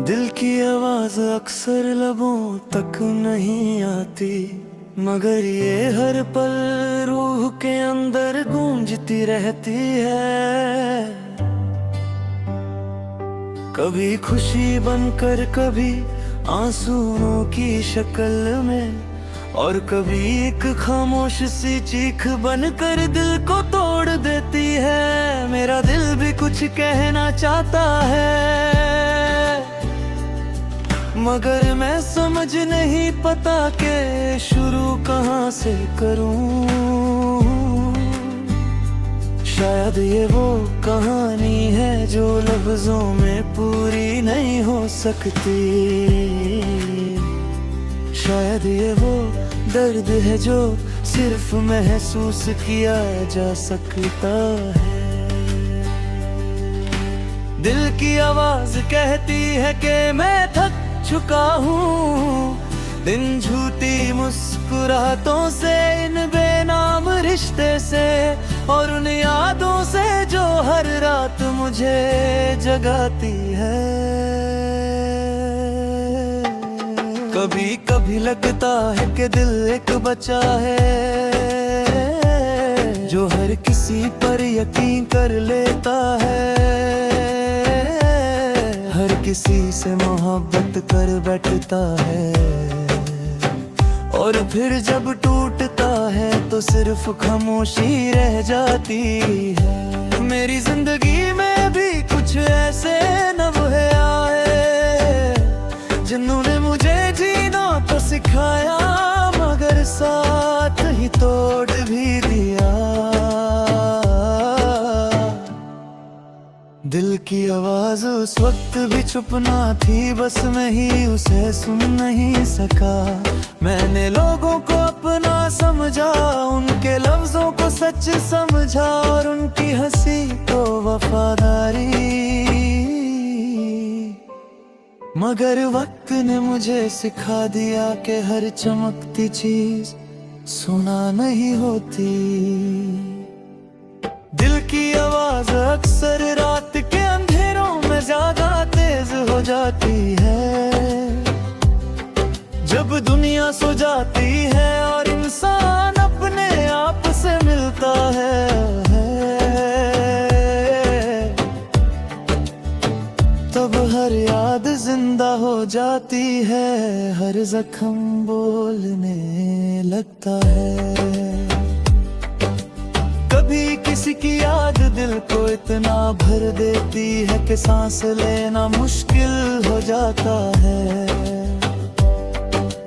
दिल की आवाज अक्सर लबों तक नहीं आती, मगर ये हर पल रूह के अंदर गूंजती रहती है। कभी खुशी बनकर, कभी आंसुओं की शक्ल में, और कभी एक खामोश सी चीख बनकर दिल को तोड़ देती है। मेरा दिल भी कुछ कहना चाहता है, मगर मैं समझ नहीं पता कि शुरू कहाँ से करूं। शायद ये वो कहानी है जो लफ्जों में पूरी नहीं हो सकती। शायद ये वो दर्द है जो सिर्फ महसूस किया जा सकता है। दिल की आवाज कहती है कि मैं थक चुका हूँ, दिन झूठी मुस्कुराहटों से, इन बेनाम रिश्ते से, और उन यादों से जो हर रात मुझे जगाती है। कभी कभी लगता है कि दिल एक बच्चा है जो हर किसी पर यकीन कर लेता है, हर किसी से मोहब्बत कर बैठता है, और फिर जब टूटता है तो सिर्फ खामोशी रह जाती है। मेरी जिंदगी में भी कुछ ऐसे लम्हे आए जिन्होंने मुझे जीना तो सिखाया, मगर साथ ही तोड़ भी दिया। दिल की आवाज उस वक्त भी चुप ना थी, बस मैं ही उसे सुन नहीं सका। मैंने लोगों को अपना समझा, उनके लफ्जों को सच समझा, और उनकी हंसी को वफादारी। मगर वक्त ने मुझे सिखा दिया कि हर चमकती चीज सुना नहीं होती। दिल की आवाज अक्सर रात के अंधेरों में ज्यादा तेज हो जाती है, जब दुनिया सो जाती है और इंसान अपने आप से मिलता है। तब हर याद जिंदा हो जाती है, हर जख्म बोलने लगता है। कभी किसी की याद दिल को इतना भर देती है कि सांस लेना मुश्किल हो जाता है,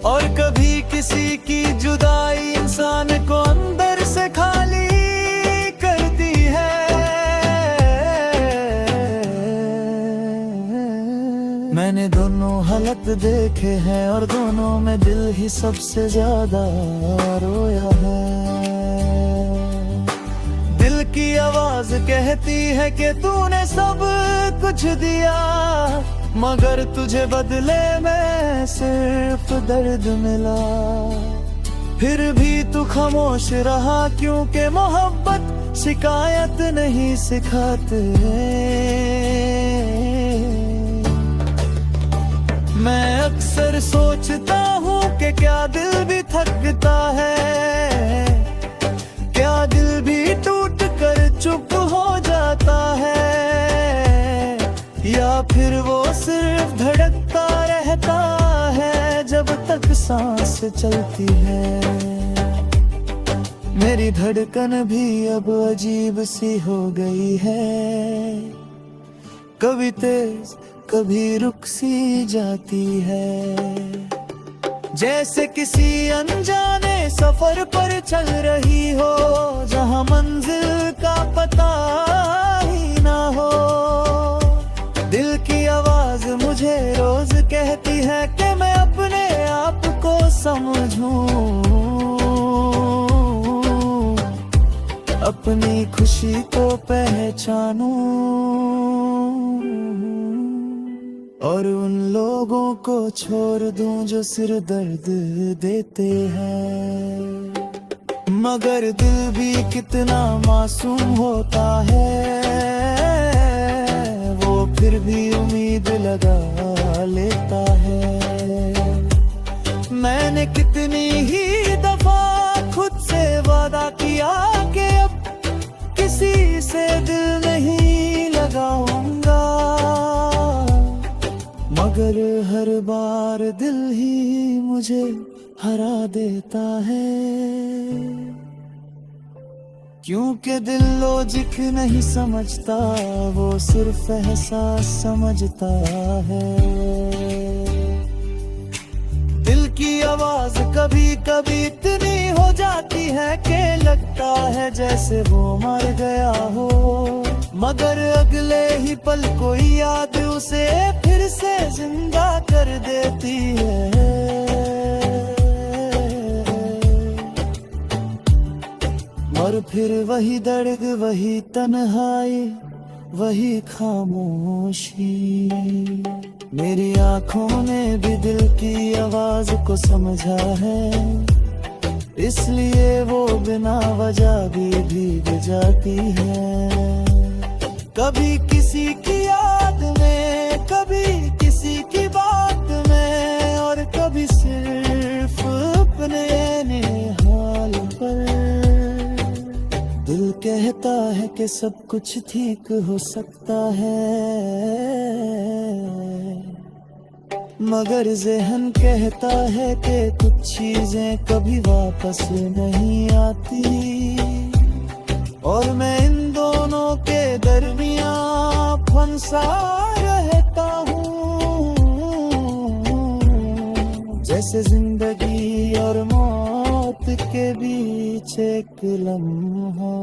और कभी किसी की जुदाई इंसान को अंदर से खाली करती है। मैंने दोनों हालत देखे हैं और दोनों में दिल ही सबसे ज्यादा रोया है। दिल की आवाज कहती है कि तूने सब कुछ दिया, मगर तुझे बदले में सिर्फ दर्द मिला। फिर भी तू खामोश रहा, क्योंकि मोहब्बत शिकायत नहीं सिखाते। मैं अक्सर सोचता हूँ कि क्या दिल भी थकता है, क्या दिल भी टूट कर चुप हो जाता है, या फिर वो सिर्फ धड़कता रहता है जब तक सांस चलती है। मेरी धड़कन भी अब अजीब सी हो गई है, कभी तेज कभी रुक सी जाती है, जैसे किसी अनजाने सफर पर चल रही हो, जहां मंजिल का पता ही ना हो। दिल की आवाज मुझे रोज कहती है कि मैं अपने आप को समझूं, अपनी खुशी को पहचानूं, और उन लोगों को छोड़ दूं जो सिर दर्द देते हैं। मगर दिल भी कितना मासूम होता है, वो फिर भी उम्मीद लगा लेता है। मैंने कितनी ही दफा खुद से वादा किया कि अब किसी से दिल नहीं लगाऊंगा, मगर हर बार दिल ही मुझे हरा देता है। क्योंकि दिल लॉजिक नहीं समझता, वो सिर्फ एहसास समझता है। दिल की आवाज कभी कभी इतनी हो जाती है कि लगता है जैसे वो मर गया हो, मगर अगले ही पल कोई याद उसे फिर से जिंदा कर देती है। और फिर वही दर्द, वही तन्हाई, वही खामोशी। मेरी आंखों ने भी दिल की आवाज को समझा है, इसलिए वो बिना वजह भी भीग जाती है। कभी किसी की याद में, कभी किसी की बात में, और कभी सिर्फ अपने हाल पर। दिल कहता है कि सब कुछ ठीक हो सकता है, मगर ज़हन कहता है कि कुछ चीजें कभी वापस नहीं आती। और मैं इन दोनों के दरमियां फंसा रहता हूँ, जैसे जिंदगी और मौत के बीच एक लम्हा।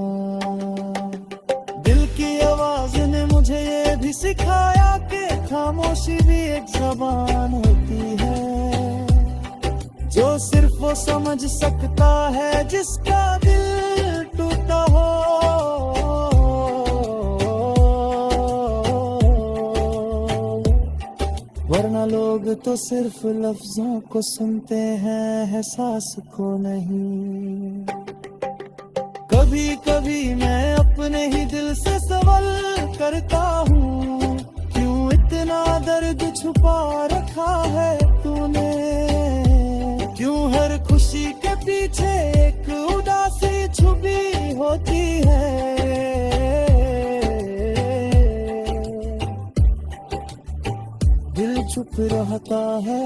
दिल की आवाज ने मुझे ये भी सिखाया कि खामोशी भी एक ज़बान होती है, जो सिर्फ वो समझ सकता है जिसका दिल टूटा हो। वरना लोग तो सिर्फ लफ्जों को सुनते हैं, एहसास को नहीं। कभी कभी मैं अपने ही दिल से सवाल करता हूँ, क्यों इतना दर्द छुपा रखा है तूने? क्यों हर खुशी के पीछे एक उदासी छुपी होती है? दिल चुप रहता है,